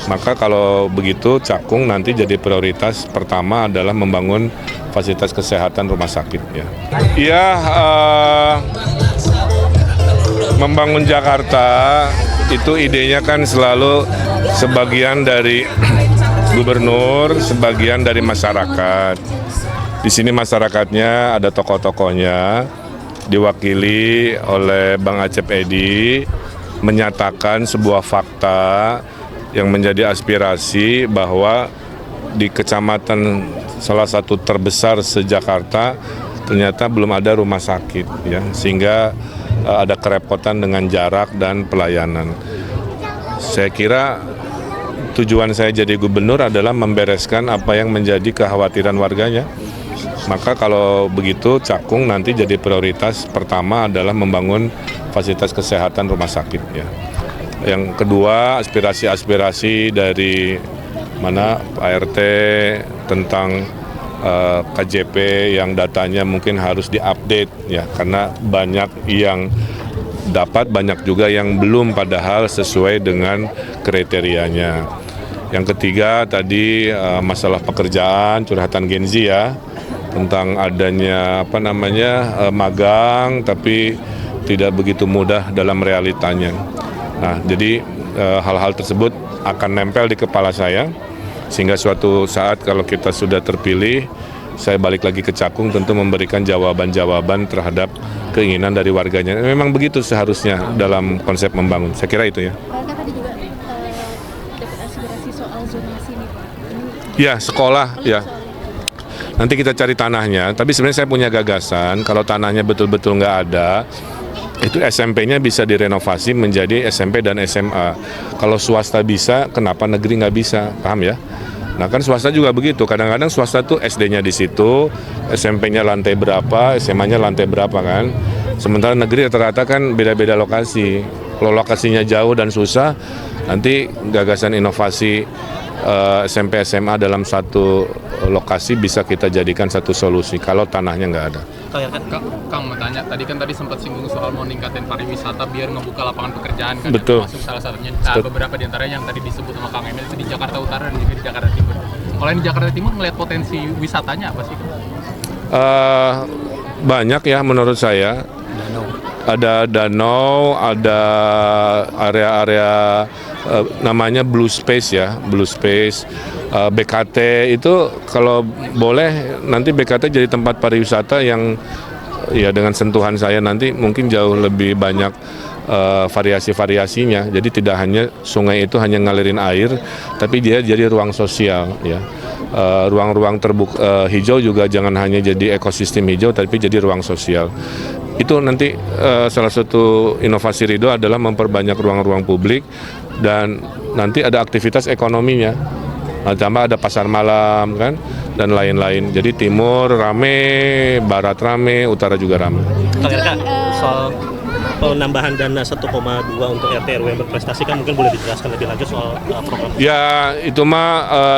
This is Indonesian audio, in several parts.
Maka kalau begitu Cakung nanti jadi prioritas pertama adalah membangun fasilitas kesehatan rumah sakit. Ya, membangun Jakarta itu idenya kan selalu sebagian dari gubernur, sebagian dari masyarakat. Di sini masyarakatnya ada tokoh-tokohnya, diwakili oleh Bang Acep Edi, menyatakan sebuah fakta yang menjadi aspirasi bahwa di kecamatan salah satu terbesar se-Jakarta ternyata belum ada rumah sakit, ya, sehingga ada kerepotan dengan jarak dan pelayanan. Saya kira tujuan saya jadi gubernur adalah membereskan apa yang menjadi kekhawatiran warganya. Maka kalau begitu Cakung nanti jadi prioritas pertama adalah membangun fasilitas kesehatan rumah sakit. Yang kedua, aspirasi-aspirasi dari Pak RT tentang KJP yang datanya mungkin harus diupdate, ya, karena banyak yang dapat, banyak juga yang belum padahal sesuai dengan kriterianya. Yang ketiga tadi masalah pekerjaan, curhatan Gen Z, ya, tentang adanya magang tapi tidak begitu mudah dalam realitanya. Nah, jadi hal-hal tersebut akan nempel di kepala saya sehingga suatu saat kalau kita sudah terpilih, saya balik lagi ke Cakung tentu memberikan jawaban-jawaban terhadap keinginan dari warganya. Memang begitu seharusnya dalam konsep membangun. Saya kira itu, ya. Pak tadi juga dapat aspirasi soal zonasi nih, Pak. Ya, sekolah, ya. Nanti kita cari tanahnya, tapi sebenarnya saya punya gagasan, kalau tanahnya betul-betul nggak ada, itu SMP-nya bisa direnovasi menjadi SMP dan SMA. Kalau swasta bisa, kenapa negeri nggak bisa? Paham, ya? Nah, kan swasta juga begitu, kadang-kadang swasta tuh SD-nya di situ, SMP-nya lantai berapa, SMA-nya lantai berapa, kan? Sementara negeri rata-rata kan beda-beda lokasi. Kalau lokasinya jauh dan susah, nanti gagasan inovasi SMP SMA dalam satu lokasi bisa kita jadikan satu solusi kalau tanahnya nggak ada. Kang mau tanya, tadi sempat singgung soal mau ningkatin pariwisata biar ngebuka lapangan pekerjaan, kan? Betul. Termasuk salah satunya beberapa di antaranya yang tadi disebut sama Kang Emil itu di Jakarta Utara dan juga di Jakarta Timur. Kalau yang di Jakarta Timur ngelihat potensi wisatanya apa sih? Banyak, ya, menurut saya. Ada danau, ada area-area namanya Blue Space, ya, Blue Space. BKT itu kalau boleh nanti BKT jadi tempat pariwisata yang, ya, dengan sentuhan saya nanti mungkin jauh lebih banyak variasi-variasinya. Jadi tidak hanya sungai itu hanya ngalirin air, tapi dia jadi ruang sosial, ya. Ruang-ruang terbuka hijau juga jangan hanya jadi ekosistem hijau, tapi jadi ruang sosial. Itu nanti salah satu inovasi Ridho adalah memperbanyak ruang-ruang publik dan nanti ada aktivitas ekonominya. Tambah ada pasar malam, kan, dan lain-lain. Jadi timur rame, barat rame, utara juga rame. Soal penambahan dana 1,2 untuk RT RW yang berprestasi, kan mungkin boleh dijelaskan lebih lanjut soal program? Ya, itu mah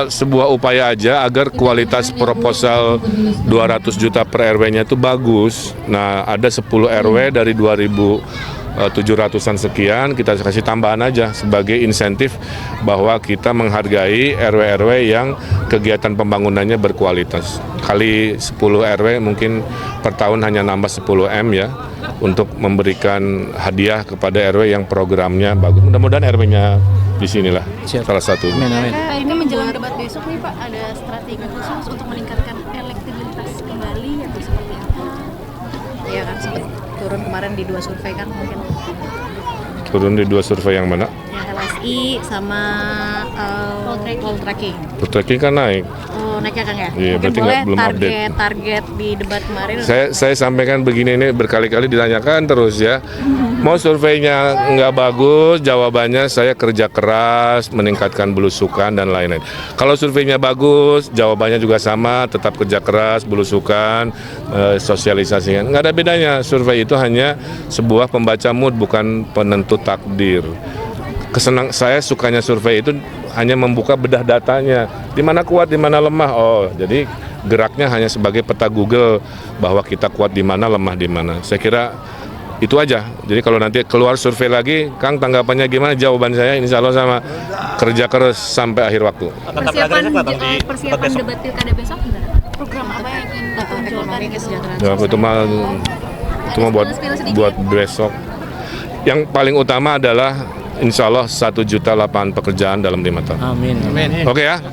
sebuah upaya aja agar kualitas proposal 200 juta per RW-nya itu bagus. Nah, ada 10 RW dari 2.700-an sekian, kita kasih tambahan aja sebagai insentif bahwa kita menghargai RW-RW yang kegiatan pembangunannya berkualitas. Kali 10 RW mungkin per tahun hanya nambah 10 M, ya, untuk memberikan hadiah kepada RW yang programnya bagus. Mudah-mudahan RW-nya di sinilah salah satu. Ini menjelang debat besok nih, Pak, ada strategi khusus untuk meningkatkan elektabilitas kembali atau seperti apa? Ya kan sempat turun kemarin di 2 survei, kan, mungkin. Turun di 2 survei yang mana? Yang LSI sama Poltreking. Poltreking kan naik. Oh, naik, ya, Kang, ya? Iya, berarti belum update. Target di debat kemarin. Saya sampaikan begini, ini berkali-kali ditanyakan terus, ya. Mau surveinya nggak bagus, jawabannya saya kerja keras, meningkatkan belusukan dan lain-lain. Kalau surveinya bagus, jawabannya juga sama, tetap kerja keras, belusukan, sosialisasikan. Nggak ada bedanya. Survei itu hanya sebuah pembaca mood, bukan penentu takdir. Saya sukanya survei itu hanya membuka bedah datanya, di mana kuat, di mana lemah. Oh, jadi geraknya hanya sebagai peta Google bahwa kita kuat di mana, lemah di mana. Saya kira Itu aja. Jadi kalau nanti keluar survei lagi, Kang tanggapannya gimana? Jawaban saya insya Allah sama, kerja keras sampai akhir waktu. Persiapan debat pilkada besok gimana? Program apa yang ingin ditonjolkan kesejahteraan Ya, itu mah buat besok. Yang paling utama adalah insya Allah 1 juta lapangan pekerjaan dalam 5 tahun. Amin. Oke ya?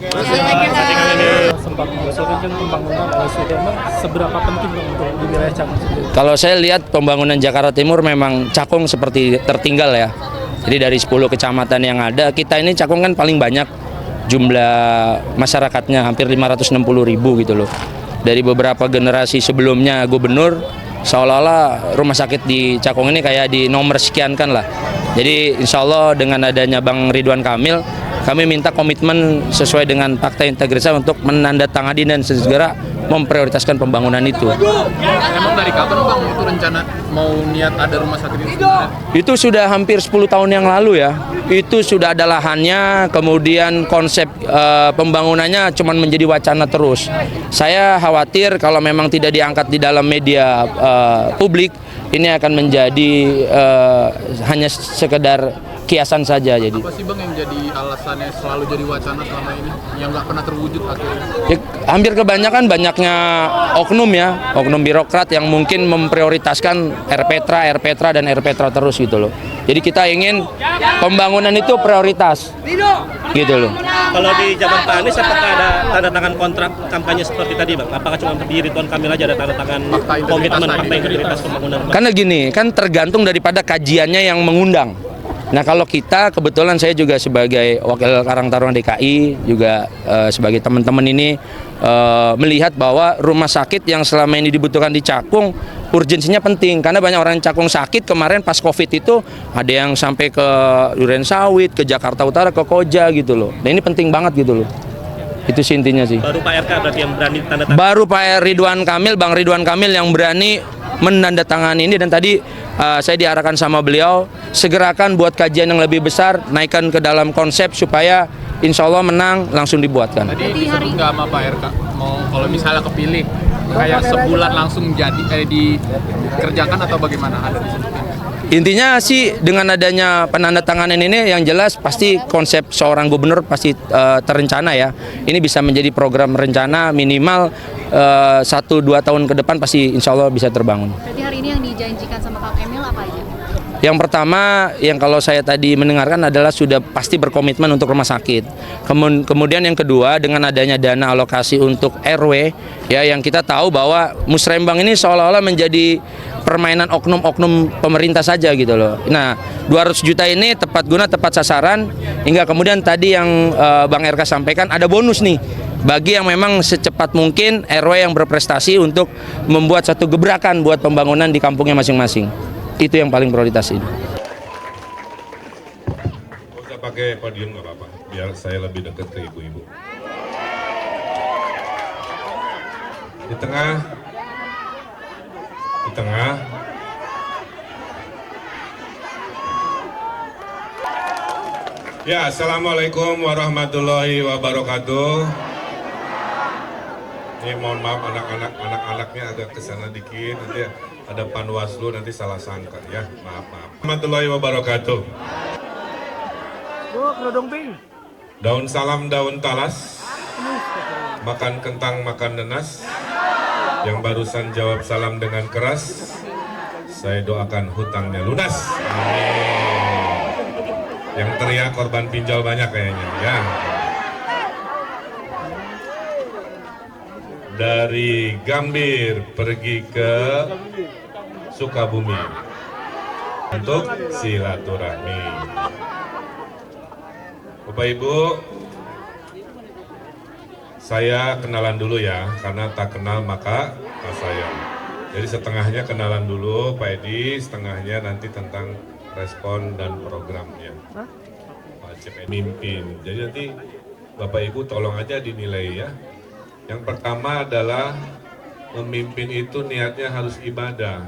Sempat mengusulkan pembangunan Sudirman, seberapa penting untuk di wilayah Cakung sendiri? Kalau saya lihat pembangunan Jakarta Timur memang Cakung seperti tertinggal ya. Jadi dari 10 kecamatan yang ada, kita ini Cakung kan paling banyak jumlah masyarakatnya, hampir 560.000 gitu loh. Dari beberapa generasi sebelumnya gubernur, seolah-olah rumah sakit di Cakung ini kayak di nomor sekian kan lah. Jadi insya Allah dengan adanya Bang Ridwan Kamil, kami minta komitmen sesuai dengan fakta integritas untuk menandatangani dan segera memprioritaskan pembangunan itu. Emang dari kapan Bang itu rencana mau niat ada rumah sakit itu sebenarnya? Itu sudah hampir 10 tahun yang lalu ya. Itu sudah ada lahannya, kemudian konsep pembangunannya cuma menjadi wacana terus. Saya khawatir kalau memang tidak diangkat di dalam media publik, ini akan menjadi hanya sekedar kiasan saja. Jadi Apa sih Bang yang jadi alasannya selalu jadi wacana selama ini yang nggak pernah terwujud akhirnya? ya, hampir kebanyakan banyaknya oknum ya, oknum birokrat yang mungkin memprioritaskan RPtra dan RPtra terus gitu loh. Jadi kita ingin pembangunan itu prioritas gitu loh. Kalau di zaman Pak Anies apakah ada tanda tangan kontrak kampanye seperti tadi Bang? Apakah cuma di Ridwan Kamil aja ada tanda tangan komitmen fakta integritas pembangunan? Karena gini, kan tergantung daripada kajiannya yang mengundang. Nah kalau kita, kebetulan saya juga sebagai Wakil Karang Taruna DKI, juga sebagai teman-teman ini melihat bahwa rumah sakit yang selama ini dibutuhkan di Cakung, urgensinya penting. Karena banyak orang Cakung sakit, kemarin pas Covid itu ada yang sampai ke Durensawit, ke Jakarta Utara, ke Koja gitu loh. Nah ini penting banget gitu loh. Itu sih intinya sih. Baru Pak RK berarti yang berani tanda tangan. Baru Pak Ridwan Kamil, Bang Ridwan Kamil yang berani menandatangani ini, dan tadi saya diarahkan sama beliau segerakan buat kajian yang lebih besar, naikkan ke dalam konsep supaya insya Allah menang langsung dibuatkan. Tadi disebut nggak sama Pak RK mau kalau misalnya kepilih kayak sebulan langsung jadi dikerjakan atau bagaimana, ada disebutkan? Intinya sih dengan adanya penandatanganan ini yang jelas pasti konsep seorang gubernur pasti terencana ya. Ini bisa menjadi program rencana minimal 1-2 tahun ke depan pasti insya Allah bisa terbangun. Berarti hari ini yang dijanjikan sama Kang Emil apa aja? Yang pertama, yang kalau saya tadi mendengarkan adalah sudah pasti berkomitmen untuk rumah sakit. Kemudian yang kedua, dengan adanya dana alokasi untuk RW, ya yang kita tahu bahwa Musrembang ini seolah-olah menjadi permainan oknum-oknum pemerintah saja gitu loh. Nah, 200 juta ini tepat guna, tepat sasaran, hingga kemudian tadi yang Bang RK sampaikan ada bonus nih bagi yang memang secepat mungkin RW yang berprestasi untuk membuat satu gebrakan buat pembangunan di kampungnya masing-masing. Itu yang paling prioritas ini. Bisa pakai podium nggak apa-apa, biar saya lebih dekat ke ibu-ibu. Di tengah. Ya, assalamualaikum warahmatullahi wabarakatuh. Ini mohon maaf anak-anaknya agak kesana dikit, nanti ada Panwaslu nanti salah sangka ya, maaf. Warahmatullahi wabarakatuh. Daun salam daun talas, makan kentang makan nenas. Yang barusan jawab salam dengan keras, saya doakan hutangnya lunas. Amin. Yang teriak korban pinjol banyak kayaknya ya. Dari Gambir pergi ke Sukabumi untuk silaturahmi. Bapak Ibu, saya kenalan dulu ya, karena tak kenal maka tak sayang. Jadi setengahnya kenalan dulu Pak Edi, setengahnya nanti tentang respon dan programnya. Pak Cep mimpin. Jadi nanti Bapak Ibu tolong aja dinilai ya. Yang pertama adalah memimpin itu niatnya harus ibadah.